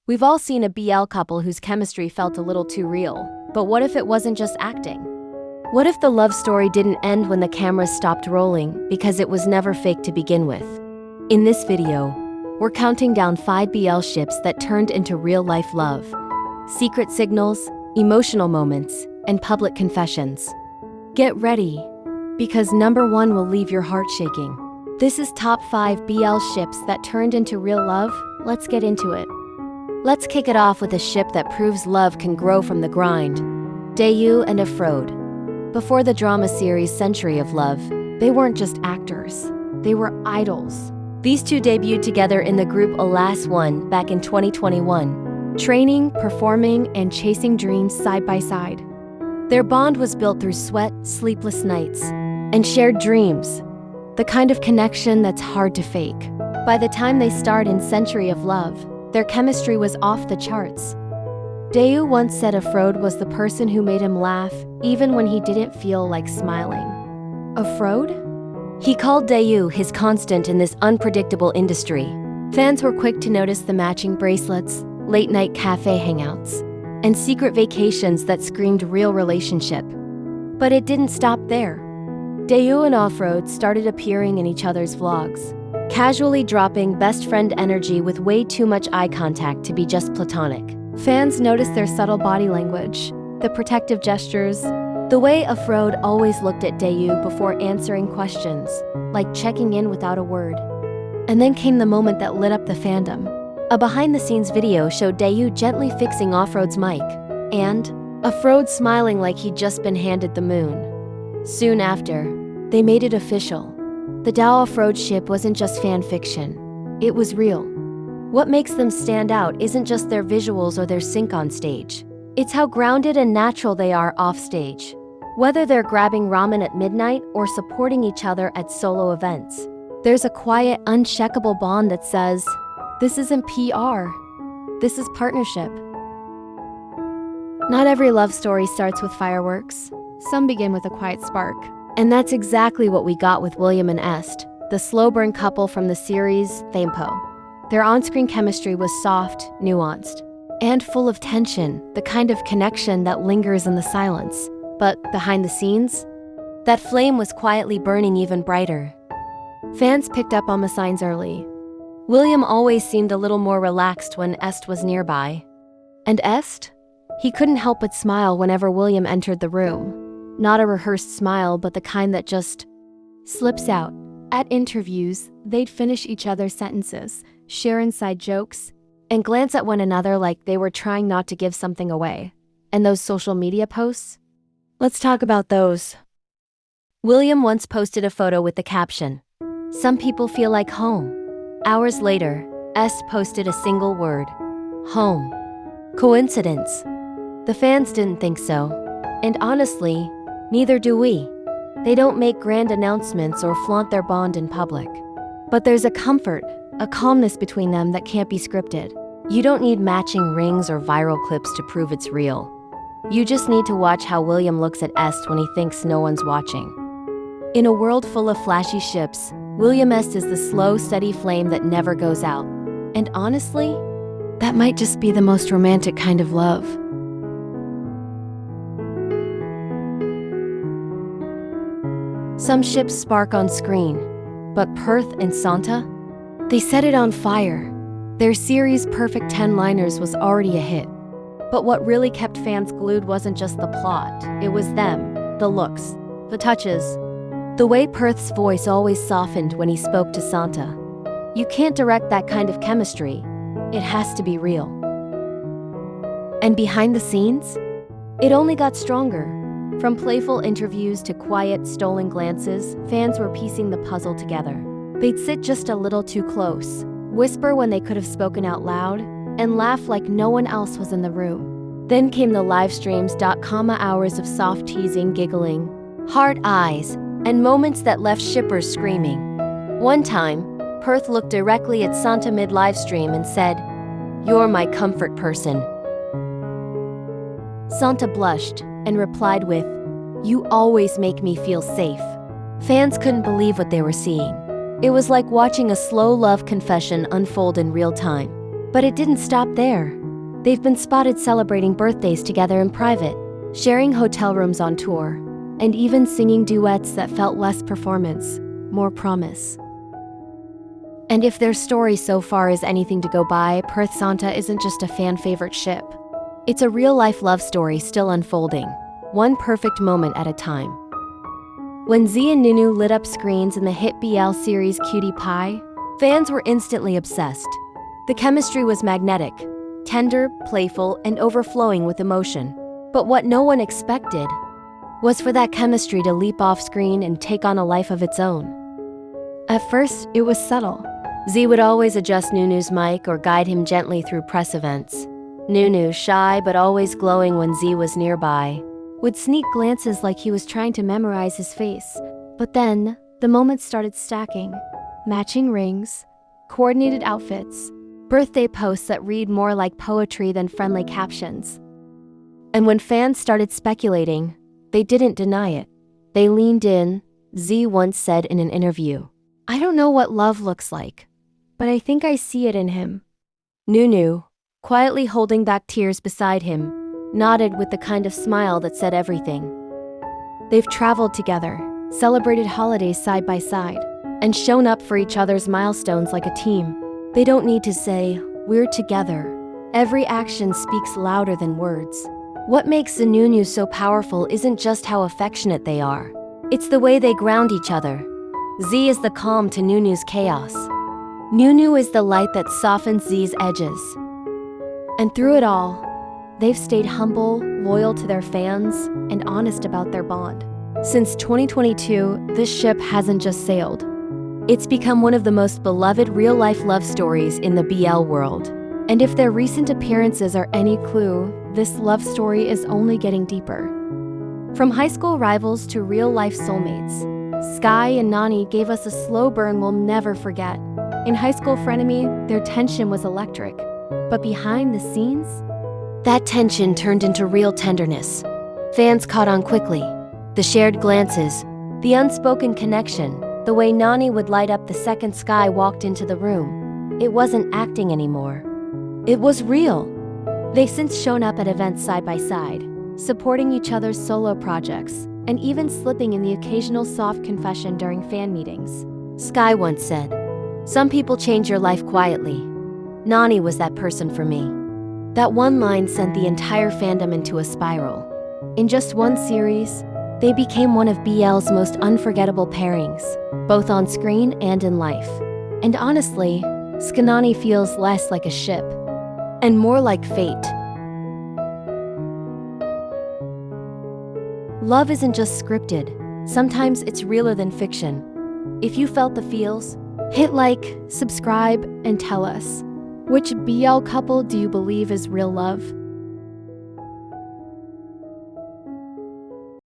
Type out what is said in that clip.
We've all seen a BL couple whose chemistry felt a little too real, but what if it wasn't just acting? What if the love story didn't end when the cameras stopped rolling because it was never fake to begin with? In this video, we're counting down 5 BL ships that turned into real-life love. Secret signals, emotional moments, and public confessions. Get ready, because number 1 will leave your heart shaking. This is top 5 BL ships that turned into real love. Let's get into it. Let's kick it off with a ship that proves love can grow from the grind. Daewoo and Afrode. Before the drama series Century of Love, they weren't just actors, they were idols. These two debuted together in the group Alas One back in 2021, training, performing, and chasing dreams side by side. Their bond was built through sweat, sleepless nights, and shared dreams, the kind of connection that's hard to fake. By the time they starred in Century of Love, their chemistry was off the charts. Daewoo once said Afrode was the person who made him laugh even when he didn't feel like smiling. Afrode? He called Daewoo his constant in this unpredictable industry. Fans were quick to notice the matching bracelets, late-night cafe hangouts, and secret vacations that screamed real relationship. But it didn't stop there. Daewoo and Afrode started appearing in each other's vlogs, casually dropping best friend energy with way too much eye contact to be just platonic. Fans noticed their subtle body language, the protective gestures, the way Afrode always looked at Daewoo before answering questions, like checking in without a word. And then came the moment that lit up the fandom. A behind-the-scenes video showed Daewoo gently fixing Afrode's mic, and Afrode smiling like he'd just been handed the moon. Soon after, they made it official. The Daewoo-Afrode ship wasn't just fan fiction, it was real. What makes them stand out isn't just their visuals or their sync on stage. It's how grounded and natural they are off stage. Whether they're grabbing ramen at midnight or supporting each other at solo events, there's a quiet, uncheckable bond that says, this isn't PR, this is partnership. Not every love story starts with fireworks. Some begin with a quiet spark. And that's exactly what we got with William and Est, the slow-burn couple from the series Thamepo. Their on-screen chemistry was soft, nuanced, and full of tension, the kind of connection that lingers in the silence. But behind the scenes, that flame was quietly burning even brighter. Fans picked up on the signs early. William always seemed a little more relaxed when Est was nearby. And Est? He couldn't help but smile whenever William entered the room. Not a rehearsed smile, but the kind that just slips out. At interviews, they'd finish each other's sentences, share inside jokes, and glance at one another like they were trying not to give something away. And those social media posts? Let's talk about those. William once posted a photo with the caption, "Some people feel like home." Hours later, Est posted a single word, home. Coincidence? The fans didn't think so. And honestly, neither do we. They don't make grand announcements or flaunt their bond in public. But there's a comfort, a calmness between them that can't be scripted. You don't need matching rings or viral clips to prove it's real. You just need to watch how William looks at Est when he thinks no one's watching. In a world full of flashy ships, William Est is the slow, steady flame that never goes out. And honestly, that might just be the most romantic kind of love. Some ships spark on screen, but Perth and Santa? They set it on fire. Their series' perfect 10-liners was already a hit. But what really kept fans glued wasn't just the plot, it was them, the looks, the touches. The way Perth's voice always softened when he spoke to Santa. You can't direct that kind of chemistry, it has to be real. And behind the scenes, it only got stronger. From playful interviews to quiet, stolen glances, fans were piecing the puzzle together. They'd sit just a little too close, whisper when they could have spoken out loud, and laugh like no one else was in the room. Then came the live streams, hours of soft teasing, giggling, hard eyes, and moments that left shippers screaming. One time, Perth looked directly at Santa mid-live stream and said, "You're my comfort person." Santa blushed and replied with, "You always make me feel safe." Fans couldn't believe what they were seeing. It was like watching a slow love confession unfold in real time. But it didn't stop there. They've been spotted celebrating birthdays together in private, sharing hotel rooms on tour, and even singing duets that felt less performance, more promise. And if their story so far is anything to go by, Perth Santa isn't just a fan-favorite ship. It's a real-life love story still unfolding, one perfect moment at a time. When Z and Nunu lit up screens in the hit BL series Cutie Pie, fans were instantly obsessed. The chemistry was magnetic, tender, playful, and overflowing with emotion. But what no one expected was for that chemistry to leap off screen and take on a life of its own. At first, it was subtle. Z would always adjust Nunu's mic or guide him gently through press events. Nunu, shy but always glowing when Z was nearby, would sneak glances like he was trying to memorize his face. But then, the moments started stacking. Matching rings, coordinated outfits, birthday posts that read more like poetry than friendly captions. And when fans started speculating, they didn't deny it. They leaned in. Z once said in an interview, "I don't know what love looks like, but I think I see it in him." Nunu, quietly holding back tears beside him, nodded with the kind of smile that said everything. They've traveled together, celebrated holidays side by side, and shown up for each other's milestones like a team. They don't need to say, "We're together." Every action speaks louder than words. What makes the Nunu so powerful isn't just how affectionate they are. It's the way they ground each other. Z is the calm to Nunu's chaos. Nunu is the light that softens Z's edges. And through it all, they've stayed humble, loyal to their fans, and honest about their bond. Since 2022, this ship hasn't just sailed. It's become one of the most beloved real-life love stories in the BL world. And if their recent appearances are any clue, this love story is only getting deeper. From high school rivals to real-life soulmates, Sky and Nani gave us a slow burn we'll never forget. In High School Frenemy, their tension was electric. But behind the scenes, that tension turned into real tenderness. Fans caught on quickly. The shared glances, the unspoken connection, the way Nani would light up the second Sky walked into the room. It wasn't acting anymore. It was real. They've since shown up at events side by side, supporting each other's solo projects, and even slipping in the occasional soft confession during fan meetings. Sky once said, "Some people change your life quietly. Nani was that person for me." That one line sent the entire fandom into a spiral. In just one series, they became one of BL's most unforgettable pairings, both on screen and in life. And honestly, Skanani feels less like a ship, and more like fate. Love isn't just scripted. Sometimes it's realer than fiction. If you felt the feels, hit like, subscribe, and tell us, which BL couple do you believe is real love?